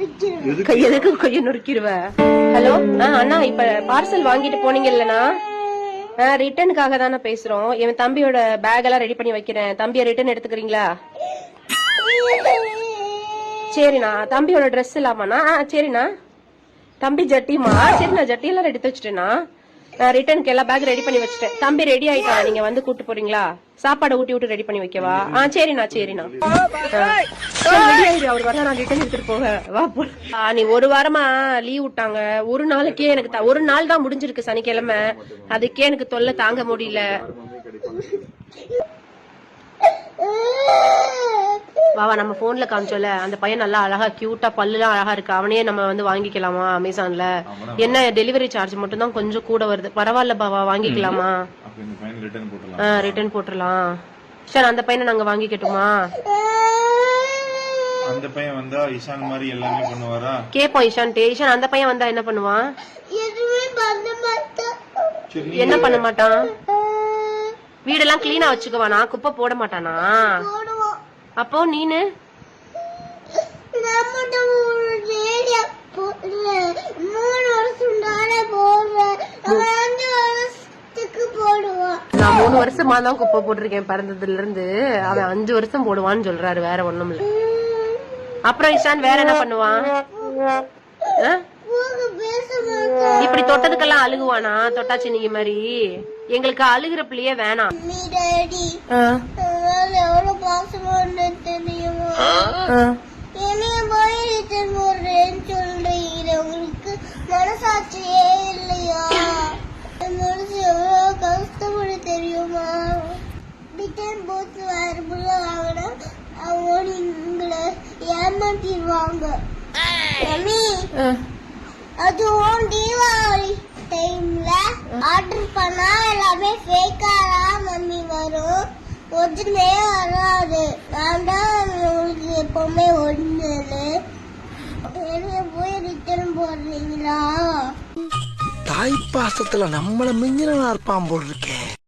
எதுக்கு கைய நொறுக்கிடுவ? ஹலோ அண்ணா, இப்ப பார்சல் வாங்கிட்டு போனீங்கல்லண்ணா, ரிட்டனுக்காக தானே பேசுறோம். என் தம்பியோட பேக் எல்லாம் ரெடி பண்ணி வைக்கிறேன். தம்பியை ரிட்டர்ன் எடுத்துக்கிறீங்களா? சரிண்ணா. தம்பியோட ட்ரெஸ் இல்லாமண்ணா? சரிண்ணா. தம்பி ஜட்டிமா? சரிண்ணா, ஜட்டி எல்லாம் எடுத்து வச்சுட்டேண்ணா. ரிட்டனுக்கு எல்லா பேக் ரெடி பண்ணி வச்சுட்டேன். தம்பி ரெடி ஆயிட்டா, நீங்க வந்து கூட்டு போறீங்களா? சாப்பாடை ஊட்டி விட்டு ரெடி பண்ணி வைக்கவா? சரிண்ணா சரிண்ணா. அவர் வர நான் ரிட்டர்ன் எடுத்துட்டு போக வா. நீ ஒரு வாரமா லீவ் விட்டாங்க. ஒரு நாளைக்கே எனக்கு ஒரு நாள் தான் முடிஞ்சிருக்கு, சனிக்கிழமை. அதுக்கே எனக்கு தொல்லை தாங்க முடியல. வாவா, நம்ம போன்ல காமிச்சோல அந்த பையன் நல்லா அழகா கியூட்டா, பல்லுலாம் அழகா இருக்கு. அவனே நம்ம வந்து வாங்கிக்கலாமா அமேசான்ல? என்ன டெலிவரி சார்ஜ் மட்டும் தான் கொஞ்சம் கூட வருது. பரவாயில்ல பாவா, வாங்கிக்கலாமா? ரிட்டர்ன் போட்டுடலாம். சரி, அந்த பையனை நாங்க வாங்கிக்கட்டுமா? அந்த பையன் வந்தா இஷான் மாதிரி எல்லாமே பண்ணுவாரா? கேப்போம் இஷான். இஷான், அந்த பையன் வந்தா என்ன பண்ணுவான்? என்ன பண்ண மாட்டான்? வீடெல்லாம் கிளீனா வச்சுக்குவானா? குப்பை போட மாட்டானா? அப்போ நீனு நான் 3 வருஷமா தான் குப்பை போட்டிருக்கேன் பிறந்ததுல இருந்து. அவன் 5 வருஷம் போடுவான்னு சொல்றாரு. வேற ஒண்ணும் இல்ல. அப்புறம் இஷான் வேற என்ன பண்ணுவான்? இப்படி தொட்டதுக்கெல்லாம் அழுகுவானா? தொட்டாச்சு நீங்க மாதிரி எங்களுக்கு அழுகுற பிள்ளையே வேணாம். உங்களுக்கு மனசாட்சியே இல்லையா? மனசு எவ்வளவு கஷ்டப்பட தெரியுமா? ரிட்டர்ன் போட்டு வரப்புல வாங்கினா அவங்க உங்களை ஏமாத்திடுவாங்க. அதுவும் தீபாவளி டைம்ல ஆர்டர் பண்ணா எல்லாமே ஃபேக்கா மம்மி வரும், ஒரிஜினலே வராது. நான் தான் உங்களுக்கு எப்பவுமே ஒரிஜினல். போய் ரிட்டர்ன் போடுறீங்களா? தாய் பாசத்துல நம்மள மிஞ்சினா இருப்பான் போல் இருக்கே.